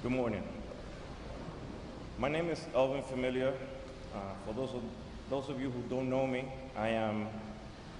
Good morning. My name is Familia. For those of you who don't know me, I am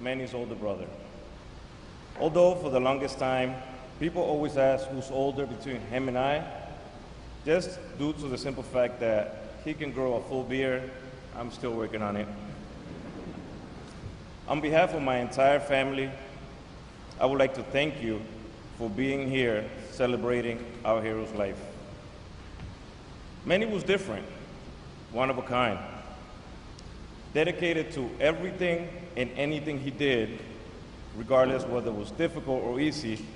Manny's older brother. Although for the longest time, people always ask who's older between him and I, just due to the simple fact that he can grow a full beard, I'm still working on it. On behalf of my entire family, I would like to thank you for being here celebrating our hero's life. Manny was different, one of a kind, dedicated to everything and anything he did, regardless whether it was difficult or easy.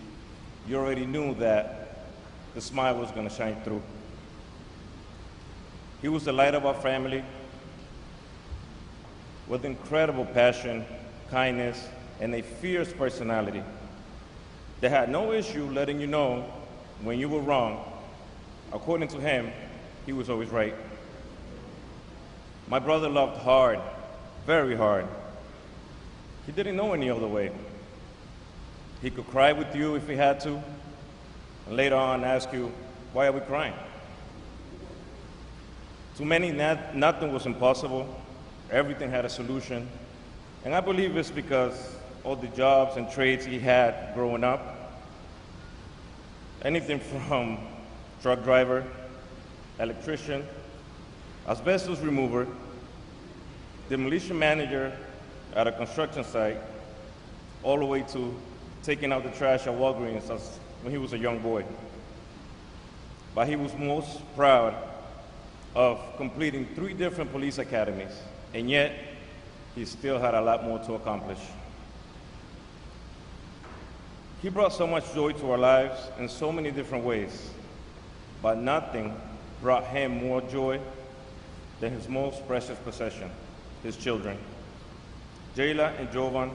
You already knew that the smile was going to shine through. He was the light of our family with incredible passion, kindness, and a fierce personality that had no issue letting you know when you were wrong. According to him, he was always right. My brother loved hard, very hard. He didn't know any other way. He could cry with you if he had to, and later on ask you, why are we crying? To many, nothing was impossible. Everything had a solution. And I believe it's because all the jobs and trades he had growing up, anything from truck driver, electrician, asbestos remover, demolition manager at a construction site, all the way to taking out the trash at Walgreens when he was a young boy. But he was most proud of completing 3 different police academies, and yet he still had a lot more to accomplish. He brought so much joy to our lives in so many different ways, but nothing brought him more joy than his most precious possession, his children, Jayla and Jovan.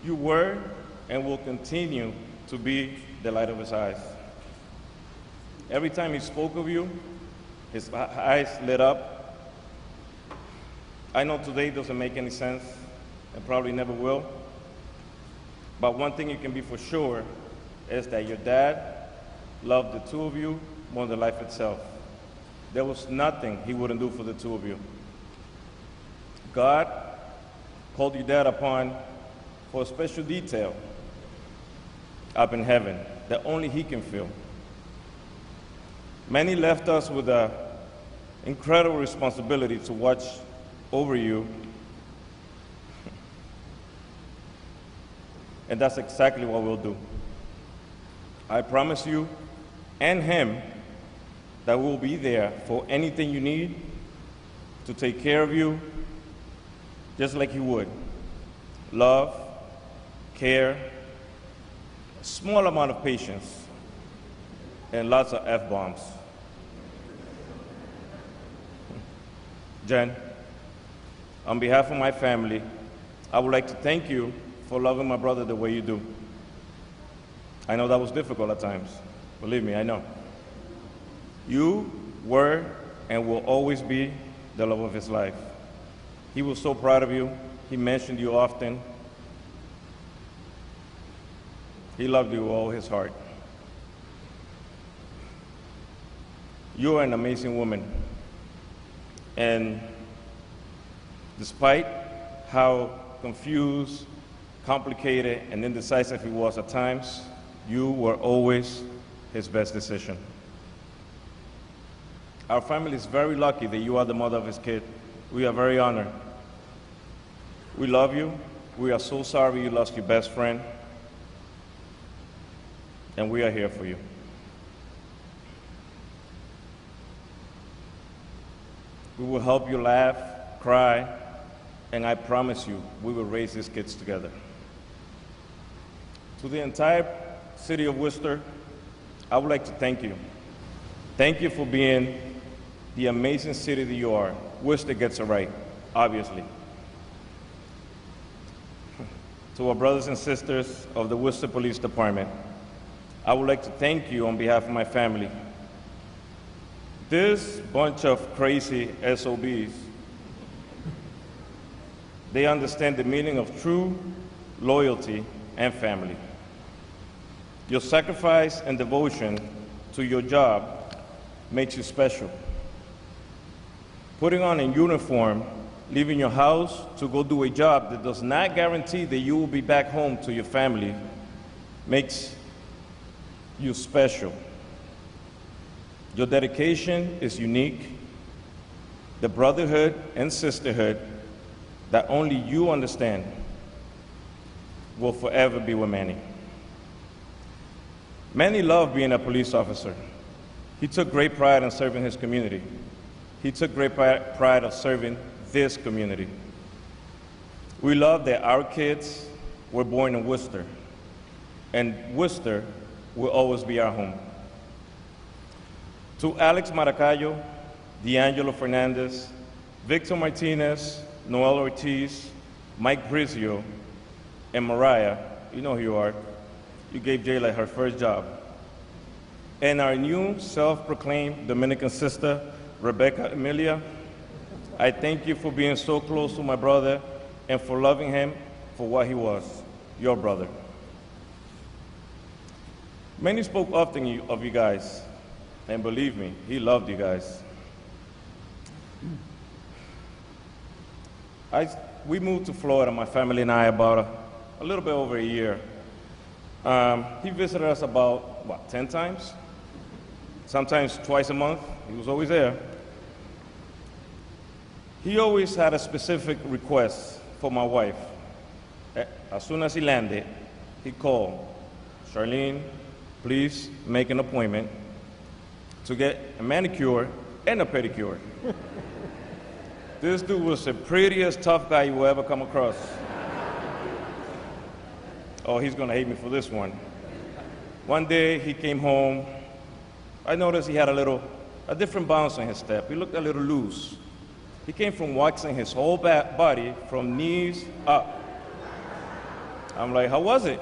You were and will continue to be the light of his eyes. Every time he spoke of you, his eyes lit up. I know today doesn't make any sense and probably never will, but one thing you can be for sure is that your dad loved the 2 of you more than life itself. There was nothing he wouldn't do for the 2 of you. God called your dad upon for a special detail up in heaven that only he can feel. Manny left us with an incredible responsibility to watch over you, and that's exactly what we'll do. I promise you and him that we'll be there for anything you need, to take care of you, just like he would. Love, care, a small amount of patience, and lots of F-bombs. Jen, on behalf of my family, I would like to thank you for loving my brother the way you do. I know that was difficult at times. Believe me, I know. You were and will always be the love of his life. He was so proud of you. He mentioned you often. He loved you with all his heart. You are an amazing woman. And despite how confused, complicated, and indecisive he was at times, you were always his best decision. Our family is very lucky that you are the mother of his kid. We are very honored. We love you. We are so sorry you lost your best friend. And we are here for you. We will help you laugh, cry, and I promise you, we will raise these kids together. To the entire city of Worcester, I would like to thank you. Thank you for being the amazing city that you are. Worcester gets it right, obviously. To our brothers and sisters of the Worcester Police Department, I would like to thank you on behalf of my family. This bunch of crazy SOBs, they understand the meaning of true loyalty and family. Your sacrifice and devotion to your job makes you special. Putting on a uniform, leaving your house to go do a job that does not guarantee that you will be back home to your family makes you special. Your dedication is unique. The brotherhood and sisterhood that only you understand will forever be with Manny. Manny loved being a police officer. He took great pride in serving his community. He took great pride of serving this community. We love that our kids were born in Worcester, and Worcester will always be our home. To Alex Maracayo, D'Angelo Fernandez, Victor Martinez, Noel Ortiz, Mike Brizio, and Mariah, you know who you are. You gave Jayla her first job. And our new self-proclaimed Dominican sister, Rebecca Emilia, I thank you for being so close to my brother and for loving him for what he was, your brother. Manny spoke often of you guys, and believe me, he loved you guys. We moved to Florida, my family and I, about a little bit over a year. He visited us about, 10 times? Sometimes twice a month. He was always there. He always had a specific request for my wife. As soon as he landed, he called, Charlene, please make an appointment to get a manicure and a pedicure. This dude was the prettiest tough guy you will ever come across. Oh, he's gonna hate me for this one. One day he came home. I noticed he had a different bounce on his step. He looked a little loose. He came from waxing his whole body from knees up. I'm like, how was it?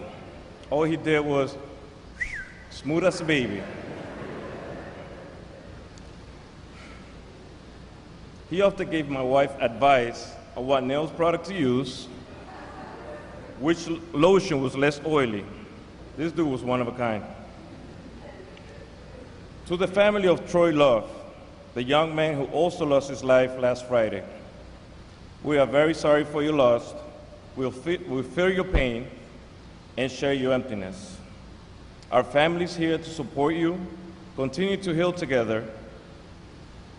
All he did was smooth as a baby. He often gave my wife advice on what nails product to use, which lotion was less oily. This dude was one of a kind. To the family of Troy Love, the young man who also lost his life last Friday, we are very sorry for your loss. We'll feel your pain and share your emptiness. Our family is here to support you, continue to heal together,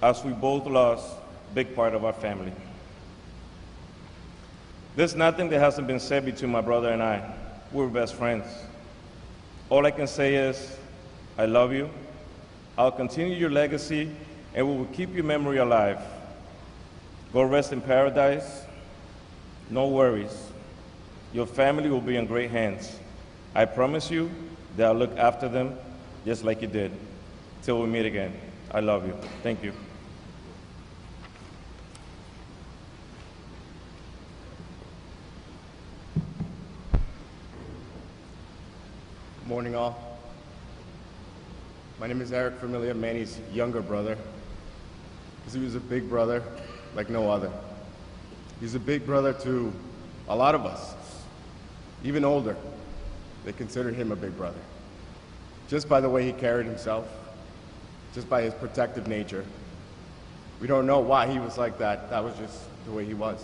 as we both lost a big part of our family. There's nothing that hasn't been said between my brother and I. We're best friends. All I can say is, I love you. I'll continue your legacy, and we will keep your memory alive. Go rest in paradise. No worries. Your family will be in great hands. I promise you that I'll look after them just like you did. Till we meet again. I love you. Thank you. Morning, all. My name is Eric Familia, Manny's younger brother. He was a big brother like no other. He's a big brother to a lot of us, even older. They considered him a big brother. Just by the way he carried himself, just by his protective nature. We don't know why he was like that. That was just the way he was.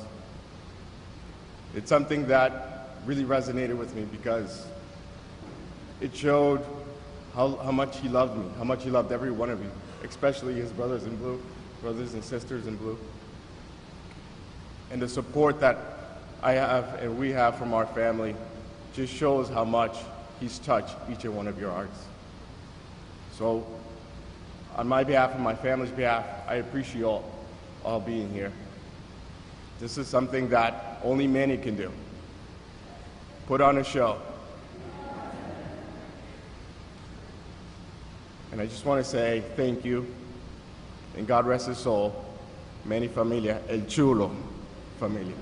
It's something that really resonated with me because it showed how much he loved me, how much he loved every one of you, especially his brothers in blue, brothers and sisters in blue. And the support that I have and we have from our family just shows how much he's touched each and one of your hearts. So on my behalf and my family's behalf, I appreciate all being here. This is something that only Manny can do. Put on a show. And I just want to say thank you, and God rest his soul, Manny Familia, el chulo Familia.